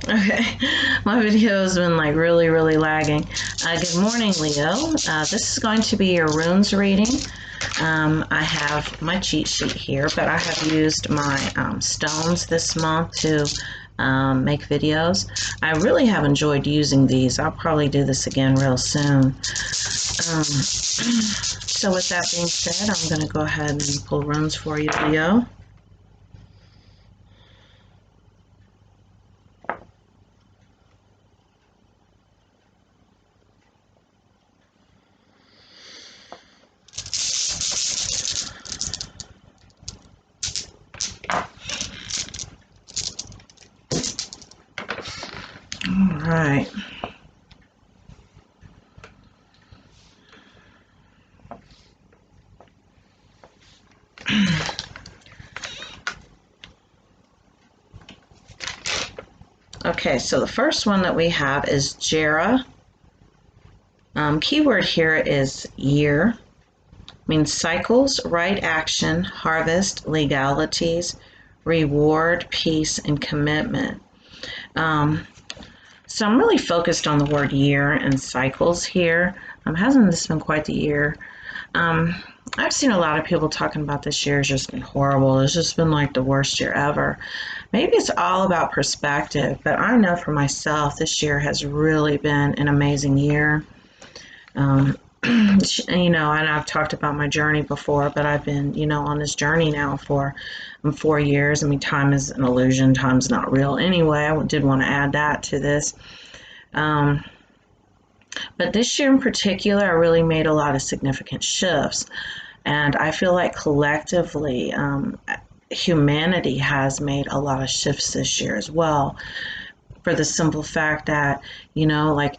Okay, my video has been like really lagging. Good morning, Leo. This is going to be your runes reading. I have my cheat sheet here, but I have used my stones this month to make videos. I really have enjoyed using these. I'll probably do this again real soon. So with that being said, I'm going to go ahead and pull runes for you, Leo. All right. Okay, so the first one that we have is Jera. Keyword here is year. Means cycles, right action, harvest, legalities, reward, peace, and commitment. So I'm really focused on the word year and cycles here. Hasn't this been quite the year? I've seen a lot of people talking about this year has just been horrible. It's just been like the worst year ever. Maybe it's all about perspective, but I know for myself this year has really been an amazing year. You know, and I've talked about my journey before, but I've been, you know, on this journey now for 4 years. I mean, time is an illusion, time's not real anyway. I did want to add that to this. But this year in particular, I really made a lot of significant shifts. And I feel like collectively, humanity has made a lot of shifts this year as well. For the simple fact that, you know, like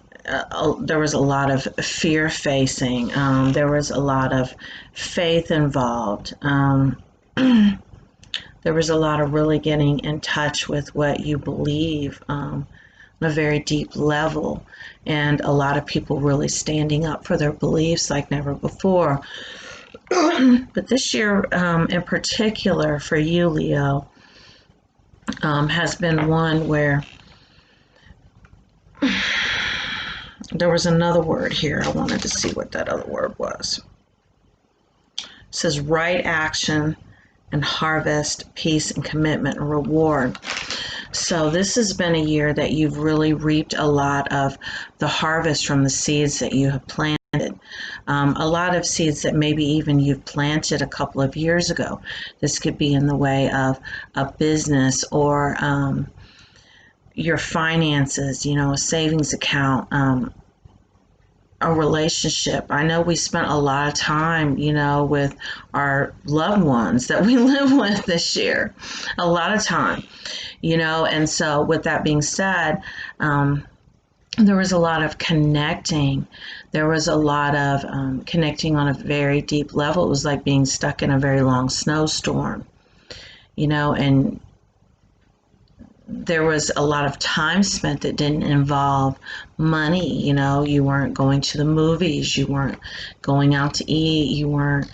there was a lot of fear facing, there was a lot of faith involved. There was a lot of really getting in touch with what you believe on a very deep level, and a lot of people really standing up for their beliefs like never before. But this year, in particular, for you, Leo, has been one where there was another word here. I wanted to see what that other word was. It says right action and harvest, peace and commitment and reward. So this has been a year that you've really reaped a lot of the harvest from the seeds that you have planted. A lot of seeds that maybe even you've planted a couple of years ago. This could be in the way of a business or your finances, you know, a savings account, a relationship. I know we spent a lot of time, you know, with our loved ones that we live with this year, a lot of time, you know, and so with that being said, there was a lot of connecting. There was a lot of connecting on a very deep level. It was like being stuck in a very long snowstorm, you know, and there was a lot of time spent that didn't involve money. You know, you weren't going to the movies, you weren't going out to eat, you weren't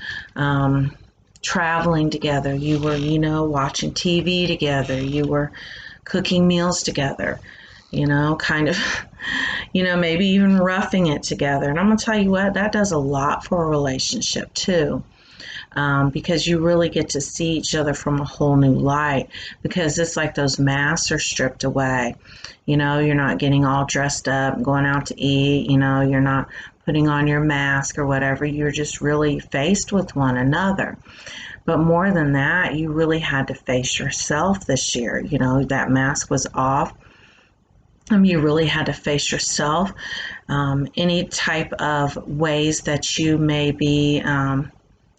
traveling together, you were, you know, watching TV together, you were cooking meals together, you know, kind of, you know, maybe even roughing it together. And I'm going to tell you what, that does a lot for a relationship too. Because you really get to see each other from a whole new light, because it's like those masks are stripped away. You know, you're not getting all dressed up, going out to eat, you know, you're not putting on your mask or whatever. You're just really faced with one another. But more than that, you really had to face yourself this year. You know, that mask was off. You really had to face yourself. Any type of ways that you may be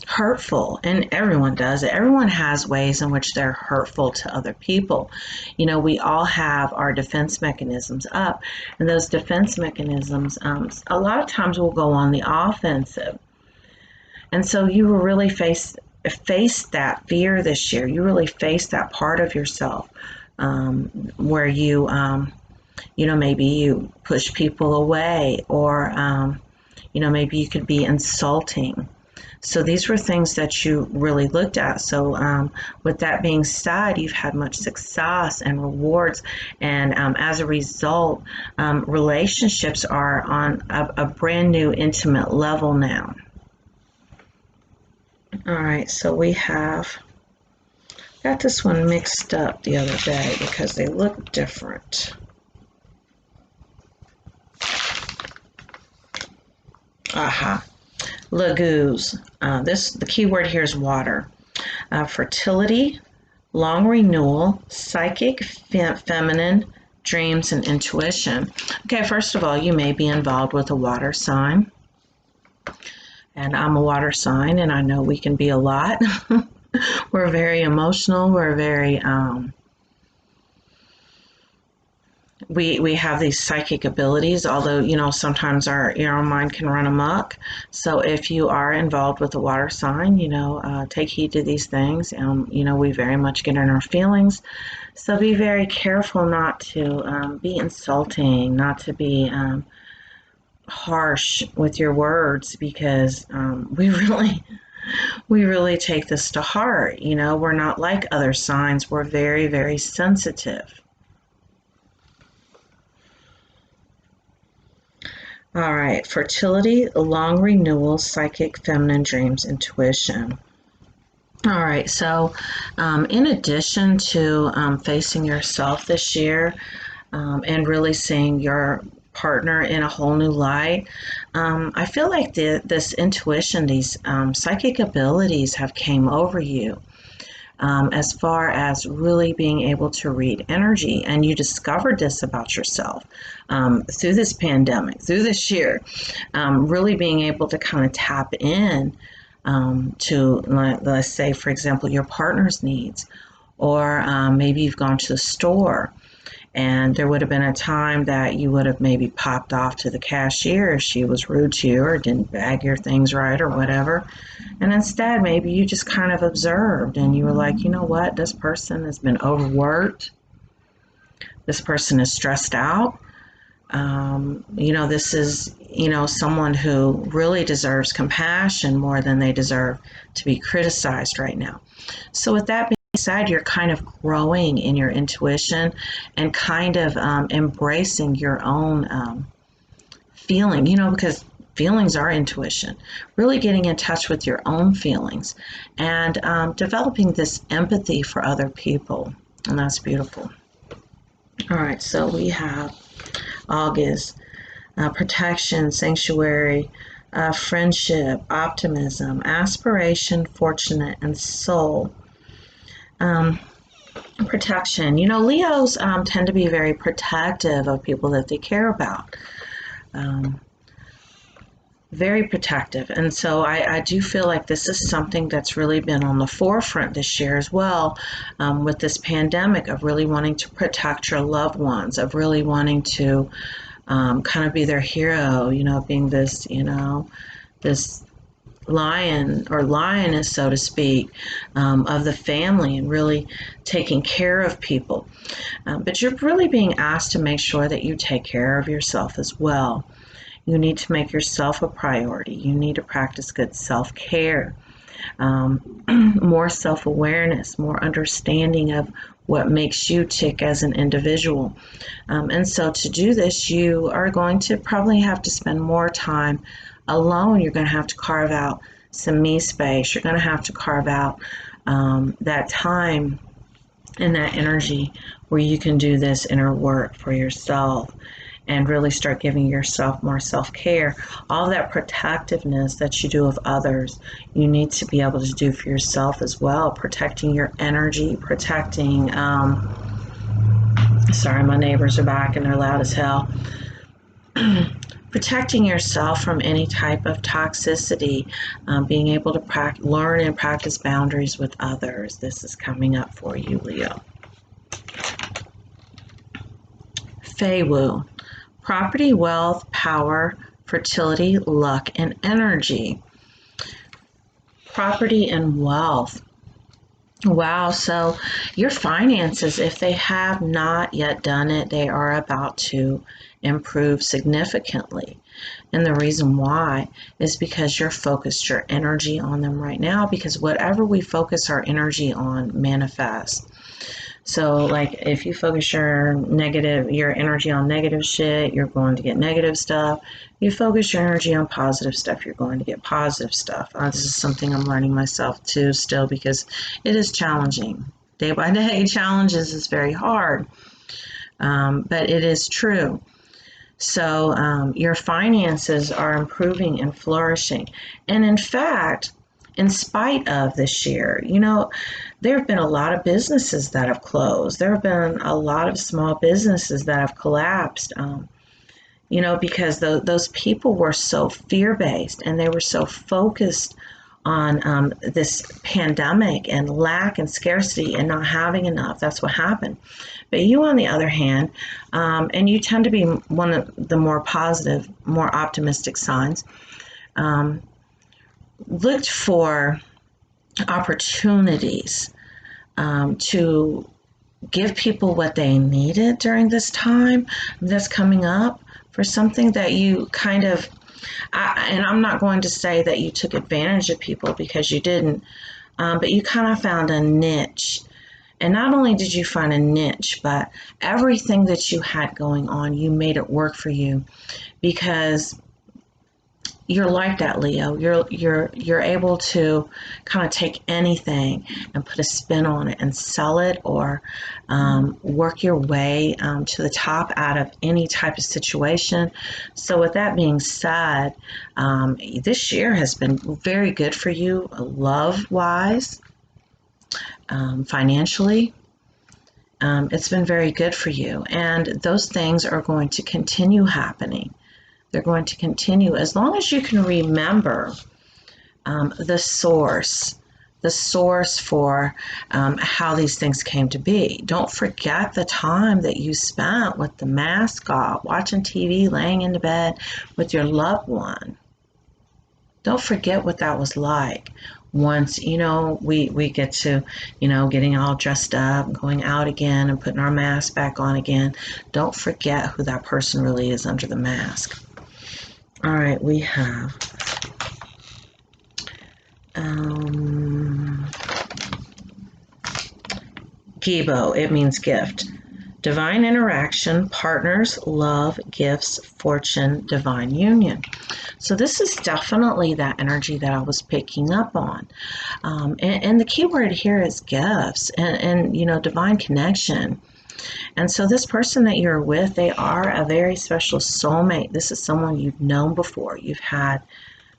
hurtful, and everyone does it. Everyone has ways in which they're hurtful to other people. You know, we all have our defense mechanisms up, and those defense mechanisms a lot of times will go on the offensive. And so you will really face that fear this year. You really face that part of yourself where you you know, maybe you push people away, or you know, maybe you could be insulting. So these were things that you really looked at. So with that being said, you've had much success and rewards, and as a result, relationships are on a brand new intimate level now. All right, so we have got this one mixed up the other day because they look different. Aha. Laguz. The key word here is water. Fertility, long renewal, psychic, feminine, dreams, and intuition. Okay, first of all, you may be involved with a water sign. And I'm a water sign, and I know we can be a lot. We're very emotional. We're very we have these psychic abilities, although sometimes our mind can run amok. So if you are involved with a water sign, take heed to these things. We very much get in our feelings, so be very careful not to be insulting, not to be harsh with your words, because we really take this to heart. We're not like other signs. We're very, very sensitive. All right, fertility, long renewal, psychic, feminine, dreams, intuition. All right, so in addition to facing yourself this year and really seeing your partner in a whole new light, I feel like this intuition, these psychic abilities have came over you. As far as really being able to read energy. And you discovered this about yourself through this pandemic, through this year, really being able to kind of tap in to, let's say, for example, your partner's needs, or maybe you've gone to the store and there would have been a time that you would have maybe popped off to the cashier if she was rude to you or didn't bag your things right or whatever. And instead, maybe you just kind of observed and you were like, you know what, this person has been overworked. This person is stressed out. This is, someone who really deserves compassion more than they deserve to be criticized right now. So with that being said, you're kind of growing in your intuition and kind of embracing your own feeling, because feelings are intuition. Really getting in touch with your own feelings and developing this empathy for other people. And that's beautiful. All right, so we have August, protection, sanctuary, friendship, optimism, aspiration, fortunate, and soul. Protection. Leos tend to be very protective of people that they care about. Very protective. And so I do feel like this is something that's really been on the forefront this year as well, with this pandemic, of really wanting to protect your loved ones, of really wanting to kind of be their hero, being this, this lion or lioness, so to speak, of the family, and really taking care of people. But you're really being asked to make sure that you take care of yourself as well. You need to make yourself a priority. You need to practice good self-care, more self-awareness, more understanding of what makes you tick as an individual. And so to do this, you are going to probably have to spend more time alone. You're going to have to carve out some me space. You're going to have to carve out that time and that energy where you can do this inner work for yourself and really start giving yourself more self-care. All that protectiveness that you do of others, you need to be able to do for yourself as well, protecting your energy, protecting, sorry, my neighbors are back and they're loud as hell. Protecting yourself from any type of toxicity, being able to learn and practice boundaries with others. This is coming up for you, Leo. Feiwu. Property, wealth, power, fertility, luck, and energy. Property and wealth. Wow, so your finances, if they have not yet done it, they are about to improve significantly. And the reason why is because you're focused your energy on them right now, because whatever we focus our energy on manifests. So like if you focus your energy on negative shit, you're going to get negative stuff. You focus your energy on positive stuff, you're going to get positive stuff. This is something I'm learning myself too still, because it is challenging. Day by day, challenges is very hard, but it is true. So your finances are improving and flourishing. And in fact, in spite of this year, there have been a lot of businesses that have closed. There have been a lot of small businesses that have collapsed, because those people were so fear-based and they were so focused on this pandemic and lack and scarcity and not having enough. That's what happened. But you, on the other hand, and you tend to be one of the more positive, more optimistic signs, looked for opportunities to give people what they needed during this time that's coming up, for something that you kind of, and I'm not going to say that you took advantage of people, because you didn't, but you kind of found a niche. And not only did you find a niche, but everything that you had going on, you made it work for you, because you're like that, Leo. You're able to kind of take anything and put a spin on it and sell it, or work your way to the top out of any type of situation. So with that being said, this year has been very good for you, love-wise, financially. It's been very good for you, and those things are going to continue happening. They're going to continue as long as you can remember the source for how these things came to be. Don't forget the time that you spent with the mask off, watching TV, laying in the bed with your loved one. Don't forget what that was like. Once, we get to, getting all dressed up, going out again and putting our mask back on again. Don't forget who that person really is under the mask. All right, we have Gibo. It means gift. Divine interaction, partners, love, gifts, fortune, divine union. So this is definitely that energy that I was picking up on. And the key word here is gifts and divine connection. And so this person that you're with, they are a very special soulmate. This is someone you've known before. You've had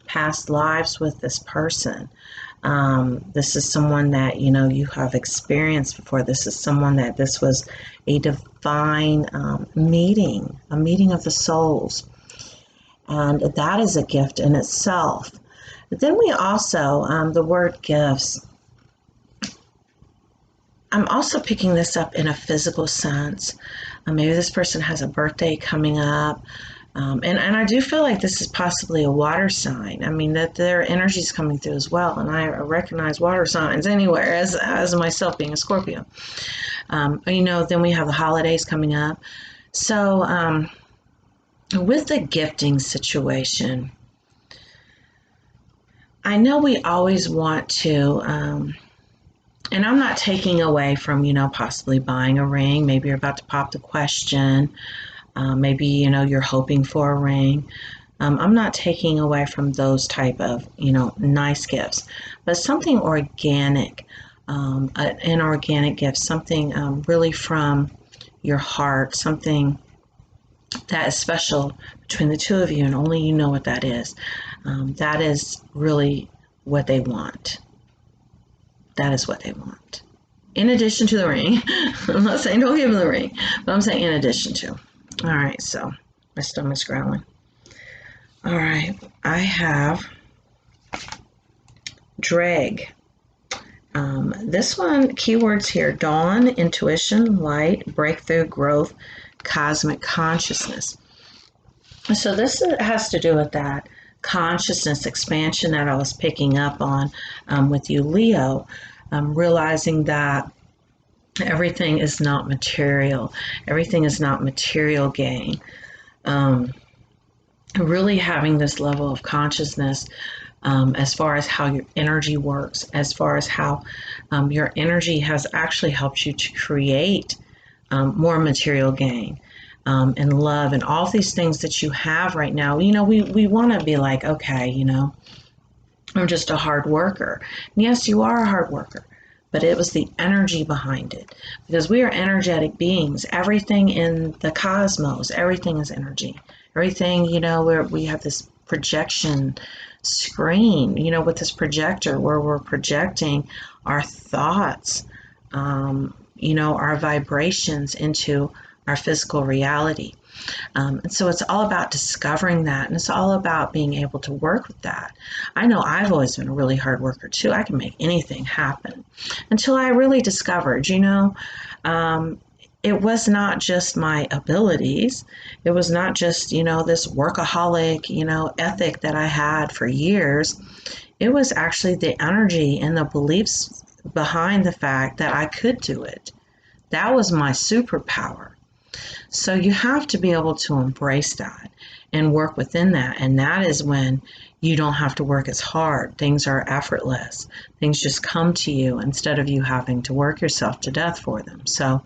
past lives with this person. This is someone that, you have experienced before. This is someone that this was a divine meeting, a meeting of the souls. And that is a gift in itself. But then we also, the word gifts, I'm also picking this up in a physical sense. Maybe this person has a birthday coming up. And I do feel like this is possibly a water sign. I mean, that their energy is coming through as well. And I recognize water signs anywhere, as myself being a Scorpio. Then we have the holidays coming up. So with the gifting situation, I know we always want to, and I'm not taking away from, possibly buying a ring. Maybe you're about to pop the question. Maybe, you're hoping for a ring. I'm not taking away from those type of, nice gifts, but something organic, an organic gift, something really from your heart, something that is special between the two of you, and only you know what that is. That is really what they want. That is what they want. In addition to the ring. I'm not saying don't give them the ring, but I'm saying in addition to. All right, so my stomach's growling. All right, I have Dreg. This one, keywords here: dawn, intuition, light, breakthrough, growth, cosmic consciousness. So this has to do with that consciousness expansion that I was picking up on with you, Leo, realizing that everything is not material. Everything is not material gain. Um, really having this level of consciousness as far as how your energy works, as far as how your energy has actually helped you to create more material gain and love and all these things that you have right now. We want to be like, okay, I'm just a hard worker. And yes, you are a hard worker, but it was the energy behind it, because we are energetic beings. Everything in the cosmos, everything is energy. Everything, where we have this projection screen, with this projector where we're projecting our thoughts, our vibrations into our physical reality. And so it's all about discovering that, and it's all about being able to work with that. I know I've always been a really hard worker too. I can make anything happen until I really discovered, it was not just my abilities. It was not just, this workaholic, ethic that I had for years. It was actually the energy and the beliefs behind the fact that I could do it. That was my superpower. So you have to be able to embrace that and work within that. And that is when you don't have to work as hard. Things are effortless. Things just come to you instead of you having to work yourself to death for them. So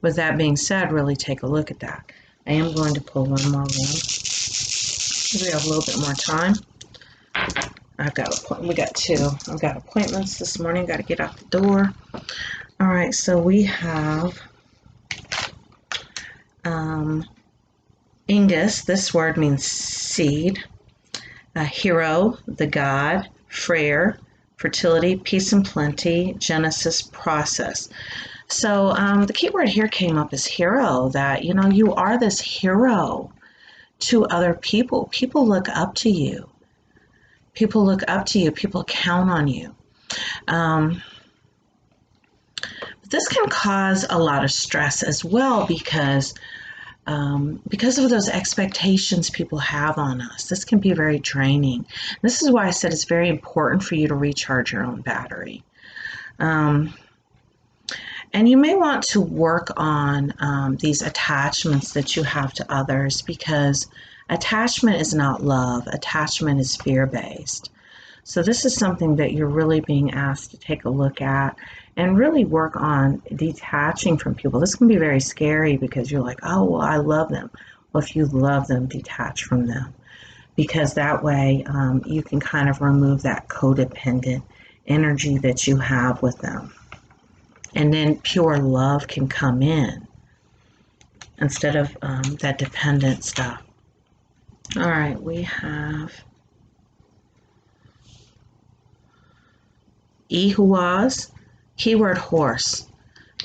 with that being said, really take a look at that. I am going to pull one more one. We have a little bit more time. We got two. I've got appointments this morning. Got to get out the door. All right, so we have Ingus. This word means seed. Hero, the god. Freyr, fertility, peace and plenty. Genesis, process. So the key word here came up as hero, that, you are this hero to other people. People look up to you. People look up to you. People count on you. This can cause a lot of stress as well, because of those expectations people have on us. This can be very draining. This is why I said it's very important for you to recharge your own battery. And you may want to work on these attachments that you have to others, because attachment is not love. Attachment is fear-based. So this is something that you're really being asked to take a look at and really work on detaching from people. This can be very scary, because you're like, oh, well, I love them. Well, if you love them, detach from them, because that way you can kind of remove that codependent energy that you have with them. And then pure love can come in instead of that dependent stuff. All right, we have Ihuaz, keyword horse,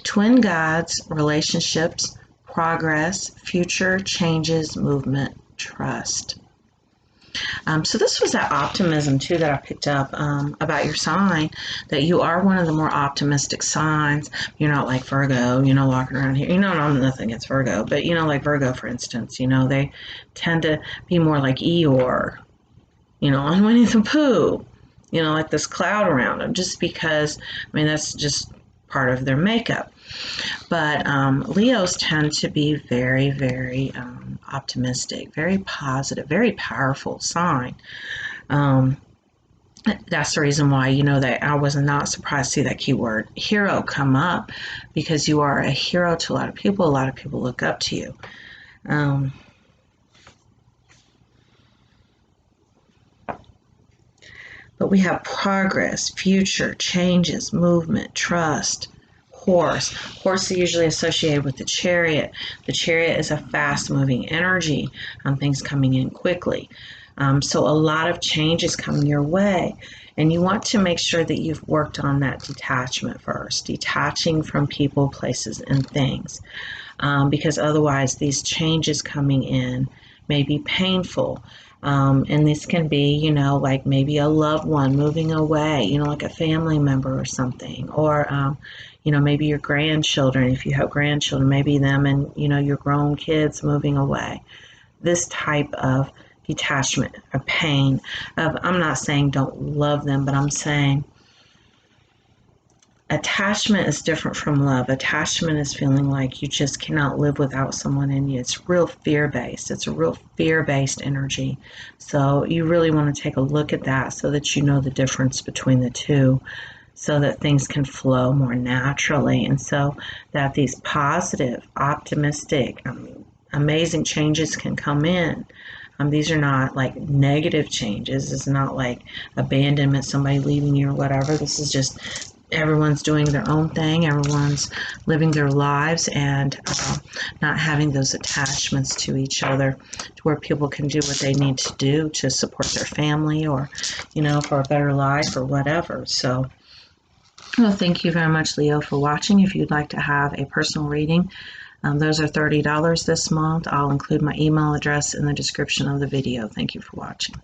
twin gods, relationships, progress, future, changes, movement, trust. So this was that optimism too that I picked up about your sign, that you are one of the more optimistic signs. You're not like Virgo, walking around here. I'm nothing against Virgo, but like Virgo, for instance, they tend to be more like Eeyore, on Winnie the Pooh, like this cloud around them, just because, that's just part of their makeup. But Leos tend to be very, very optimistic, very positive, very powerful sign. That's the reason why, that I was not surprised to see that keyword hero come up, because you are a hero to a lot of people. A lot of people look up to you. But we have progress, future, changes, movement, trust, horse. Horse is usually associated with the chariot. The chariot is a fast-moving energy, things coming in quickly. So a lot of change is coming your way. And you want to make sure that you've worked on that detachment first, detaching from people, places, and things. Because otherwise these changes coming in may be painful. And this can be, like maybe a loved one moving away, like a family member or something, or, maybe your grandchildren, if you have grandchildren, maybe them and, your grown kids moving away. This type of detachment or pain I'm not saying don't love them, but I'm saying attachment is different from love. Attachment is feeling like you just cannot live without someone in you. It's real fear-based. It's a real fear-based energy. So you really want to take a look at that so that you know the difference between the two, so that things can flow more naturally, and so that these positive, optimistic, amazing changes can come in. These are not like negative changes. It's not like abandonment, somebody leaving you or whatever. This is just everyone's doing their own thing. Everyone's living their lives and not having those attachments to each other, to where people can do what they need to do to support their family or, for a better life or whatever. So, well, thank you very much, Leo, for watching. If you'd like to have a personal reading, those are $30 this month. I'll include my email address in the description of the video. Thank you for watching.